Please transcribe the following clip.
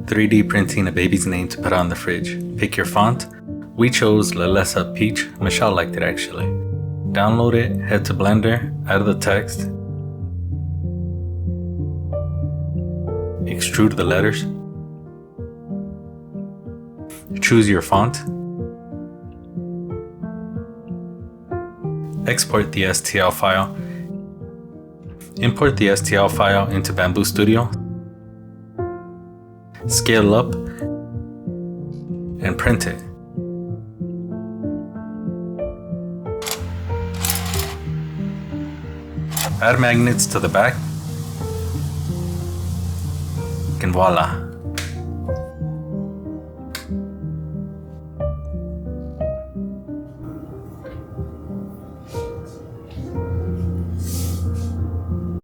3D printing a baby's name to put on the fridge. Pick your font. We chose Lalesa Peach. Michelle liked it actually. Download it, head to Blender, add the text, extrude the letters, choose your font, export the STL file, import the STL file into Bambu Studio, scale up, and print it. Add magnets to the back, and voila!